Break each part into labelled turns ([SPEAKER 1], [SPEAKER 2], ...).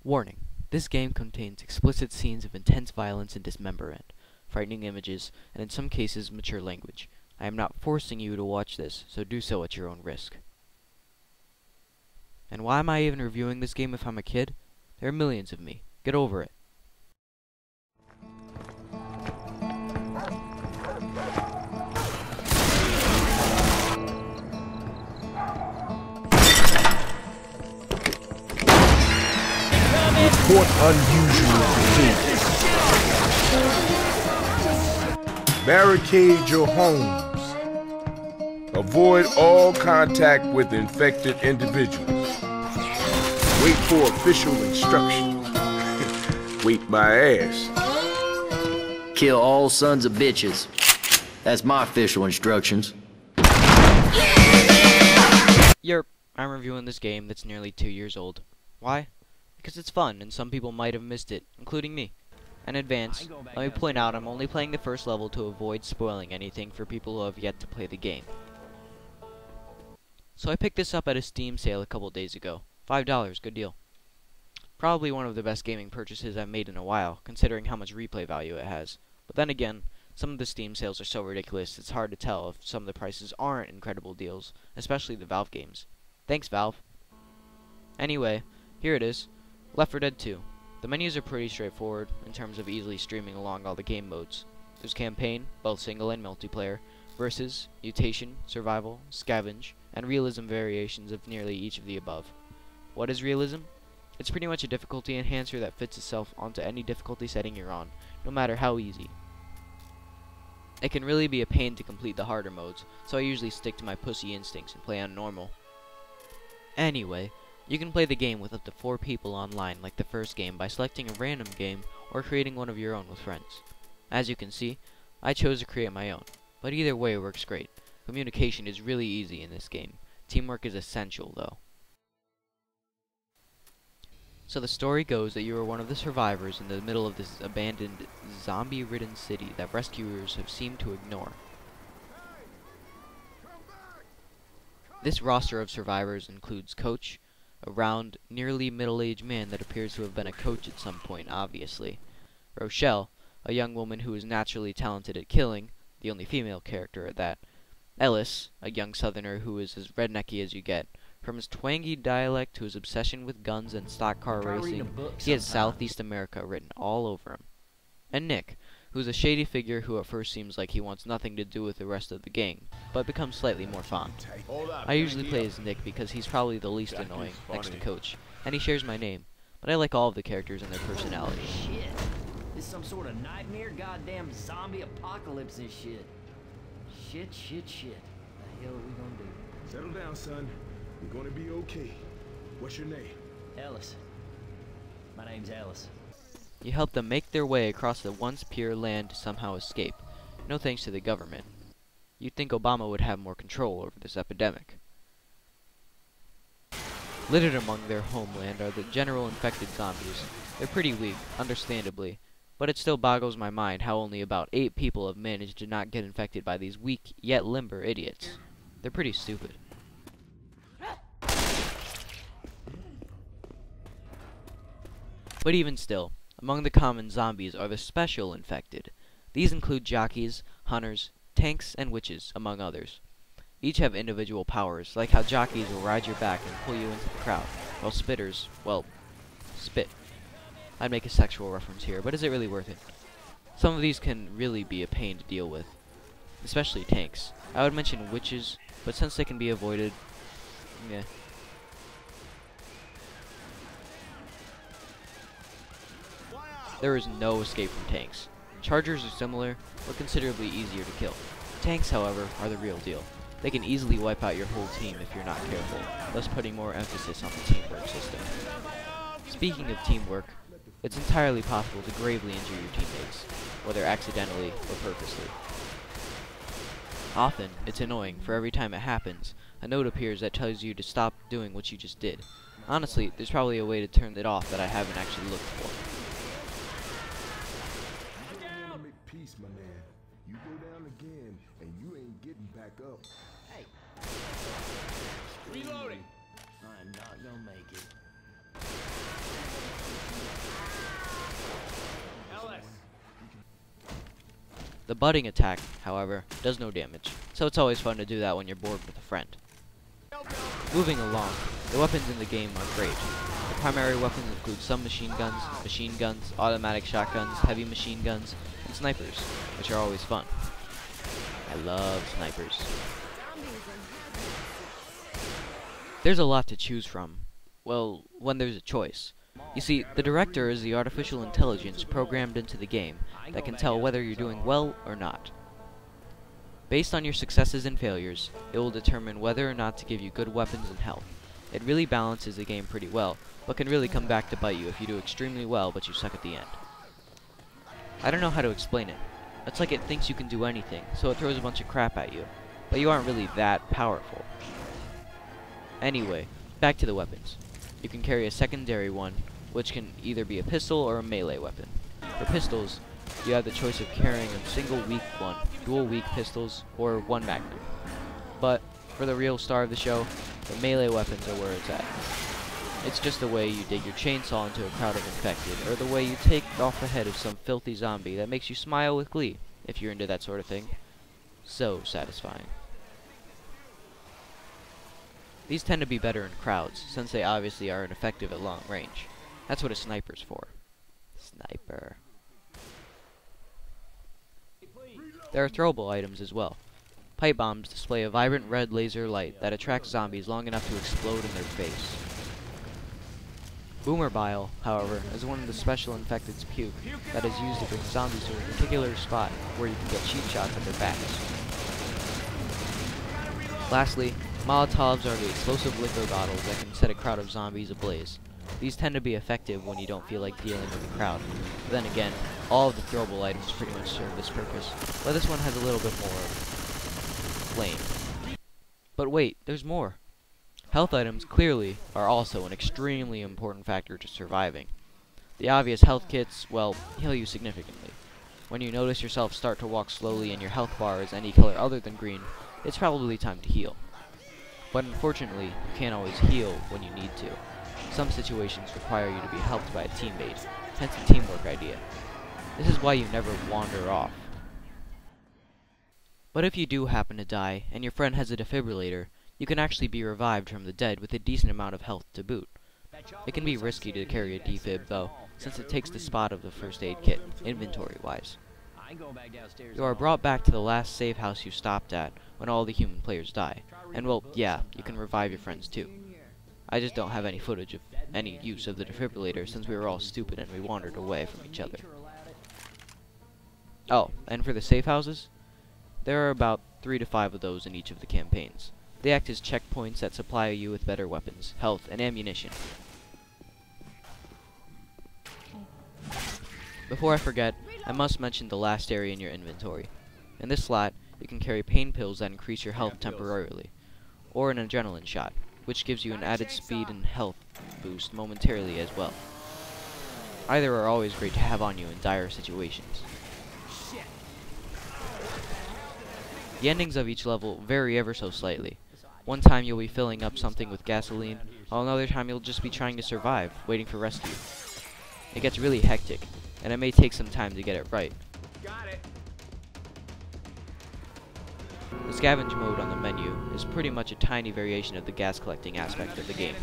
[SPEAKER 1] Warning: this game contains explicit scenes of intense violence and dismemberment, frightening images, and in some cases mature language. I am not forcing you to watch this, so do so at your own risk. And why am I even reviewing this game if I'm a kid? There are millions of me. Get over it.
[SPEAKER 2] Report unusual behavior. Barricade your homes. Avoid all contact with infected individuals. Wait for official instructions. Wait my ass.
[SPEAKER 3] Kill all sons of bitches. That's my official instructions.
[SPEAKER 1] Yerp, I'm reviewing this game that's nearly 2 years old. Why? Because it's fun, and some people might have missed it, including me. In advance, let me point out I'm only playing the first level to avoid spoiling anything for people who have yet to play the game. So I picked this up at a Steam sale a couple days ago. $5, good deal. Probably one of the best gaming purchases I've made in a while, considering how much replay value it has. But then again, some of the Steam sales are so ridiculous it's hard to tell if some of the prices aren't incredible deals, especially the Valve games. Thanks, Valve. Anyway, here it is. Left 4 Dead 2. The menus are pretty straightforward in terms of easily streaming along all the game modes. There's campaign, both single and multiplayer, versus, mutation, survival, scavenge, and realism variations of nearly each of the above. What is realism? It's pretty much a difficulty enhancer that fits itself onto any difficulty setting you're on, no matter how easy. It can really be a pain to complete the harder modes, so I usually stick to my pussy instincts and play on normal. Anyway, you can play the game with up to 4 people online like the first game by selecting a random game or creating one of your own with friends. As you can see, I chose to create my own, but either way works great. Communication is really easy in this game. Teamwork is essential though. So the story goes that you are one of the survivors in the middle of this abandoned, zombie-ridden city that rescuers have seemed to ignore. This roster of survivors includes Coach, a round, nearly middle-aged man that appears to have been a coach at some point, obviously. Rochelle, a young woman who is naturally talented at killing, the only female character at that. Ellis, a young southerner who is as rednecky as you get. From his twangy dialect to his obsession with guns and stock car racing, he has Southeast America written all over him. And Nick, who's a shady figure who at first seems like he wants nothing to do with the rest of the gang, but becomes slightly more fun. I usually play as Nick because he's probably the least annoying, next to Coach, and he shares my name, but I like all of the characters and their personality.
[SPEAKER 3] Shit. This some sort of nightmare, goddamn zombie apocalypse and shit. Shit. The hell are we gonna do?
[SPEAKER 2] Settle down, son. You're gonna be okay. What's your name?
[SPEAKER 3] Ellis. My name's Ellis.
[SPEAKER 1] You help them make their way across the once pure land to somehow escape, no thanks to the government. You'd think Obama would have more control over this epidemic. Littered among their homeland are the general infected zombies. They're pretty weak, understandably, but it still boggles my mind how only about 8 people have managed to not get infected by these weak, yet limber idiots. They're pretty stupid. But even still, among the common zombies are the special infected. These include jockeys, hunters, tanks, and witches, among others. Each have individual powers, like how jockeys will ride your back and pull you into the crowd, while spitters, well, spit. I'd make a sexual reference here, but is it really worth it? Some of these can really be a pain to deal with, especially tanks. I would mention witches, but since they can be avoided, yeah. There is no escape from tanks. Chargers are similar, but considerably easier to kill. Tanks, however, are the real deal. They can easily wipe out your whole team if you're not careful, thus putting more emphasis on the teamwork system. Speaking of teamwork, it's entirely possible to gravely injure your teammates, whether accidentally or purposely. Often, it's annoying, for every time it happens, a note appears that tells you to stop doing what you just did. Honestly, there's probably a way to turn it off that I haven't actually looked for.
[SPEAKER 2] Peace, my man. You go down again, and you ain't getting back up.
[SPEAKER 3] Hey.
[SPEAKER 4] Reloading.
[SPEAKER 3] I'm not gonna make it.
[SPEAKER 1] The butting attack, however, does no damage, so it's always fun to do that when you're bored with a friend. Moving along, the weapons in the game are great. The primary weapons include some machine guns, automatic shotguns, heavy machine guns, and snipers, which are always fun. I love snipers. There's a lot to choose from. Well, when there's a choice. You see, the director is the artificial intelligence programmed into the game that can tell whether you're doing well or not. Based on your successes and failures, it will determine whether or not to give you good weapons and health. It really balances the game pretty well, but can really come back to bite you if you do extremely well but you suck at the end. I don't know how to explain it. It's like it thinks you can do anything, so it throws a bunch of crap at you, but you aren't really that powerful. Anyway, back to the weapons. You can carry a secondary one, which can either be a pistol or a melee weapon. For pistols, you have the choice of carrying a single weak one, dual weak pistols, or one magnum. But, for the real star of the show, the melee weapons are where it's at. It's just the way you dig your chainsaw into a crowd of infected, or the way you take off the head of some filthy zombie that makes you smile with glee, if you're into that sort of thing. So satisfying. These tend to be better in crowds, since they obviously are ineffective at long range. That's what a sniper's for. Sniper. There are throwable items as well. Pipe bombs display a vibrant red laser light that attracts zombies long enough to explode in their face. Boomer bile, however, is one of the special infected's puke that is used to bring zombies to a particular spot where you can get cheap shots at their backs. Lastly, Molotovs are the explosive liquor bottles that can set a crowd of zombies ablaze. These tend to be effective when you don't feel like dealing with a crowd. But then again, all of the throwable items pretty much serve this purpose, but this one has a little bit more flame. But wait, there's more. Health items, clearly, are also an extremely important factor to surviving. The obvious health kits, well, heal you significantly. When you notice yourself start to walk slowly and your health bar is any color other than green, it's probably time to heal. But unfortunately, you can't always heal when you need to. Some situations require you to be helped by a teammate, hence the teamwork idea. This is why you never wander off. But if you do happen to die, and your friend has a defibrillator, you can actually be revived from the dead with a decent amount of health to boot. It can be risky to carry a defib, though, since it takes the spot of the first aid kit, inventory-wise. You are brought back to the last safe house you stopped at when all the human players die, and well, yeah, you can revive your friends too. I just don't have any footage of any use of the defibrillator since we were all stupid and we wandered away from each other. Oh, and for the safe houses? There are about 3 to 5 of those in each of the campaigns. They act as checkpoints that supply you with better weapons, health, and ammunition. Before I forget, I must mention the last area in your inventory. In this slot, you can carry pain pills that increase your health temporarily, or an adrenaline shot, which gives you an added speed and health boost momentarily as well. Either are always great to have on you in dire situations. The endings of each level vary ever so slightly. One time you'll be filling up something with gasoline, while another time you'll just be trying to survive, waiting for rescue. It gets really hectic, and it may take some time to get it right. The scavenge mode on the menu is pretty much a tiny variation of the gas collecting aspect of the game.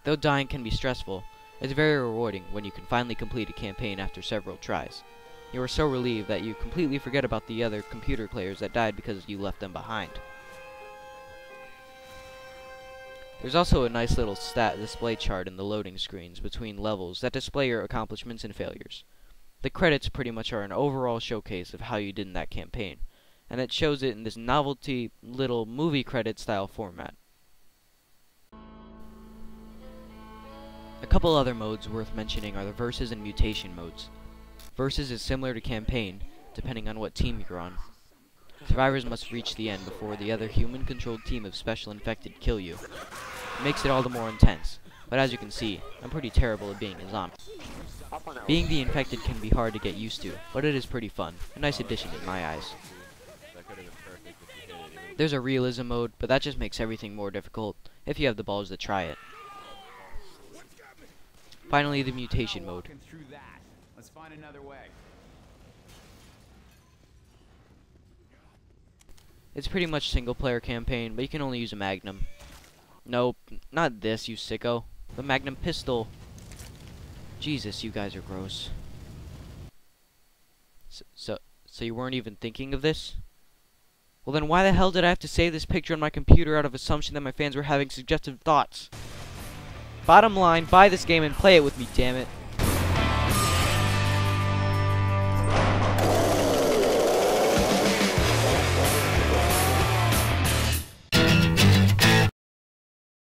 [SPEAKER 1] Though dying can be stressful, it's very rewarding when you can finally complete a campaign after several tries. You are so relieved that you completely forget about the other computer players that died because you left them behind. There's also a nice little stat display chart in the loading screens between levels that display your accomplishments and failures. The credits pretty much are an overall showcase of how you did in that campaign, and it shows it in this novelty little movie credit style format. A couple other modes worth mentioning are the versus and mutation modes. Versus is similar to campaign, depending on what team you're on. Survivors must reach the end before the other human-controlled team of special infected kill you. It makes it all the more intense, but as you can see, I'm pretty terrible at being a zombie. Being the infected can be hard to get used to, but it is pretty fun, a nice addition in my eyes. There's a realism mode, but that just makes everything more difficult, if you have the balls to try it. Finally, the mutation mode.
[SPEAKER 4] Let's find another way.
[SPEAKER 1] It's pretty much single-player campaign, but you can only use a Magnum. Nope, not this, you sicko. The Magnum pistol. Jesus, you guys are gross. So you weren't even thinking of this? Well then why the hell did I have to save this picture on my computer out of assumption that my fans were having suggestive thoughts? Bottom line, buy this game and play it with me, damn it.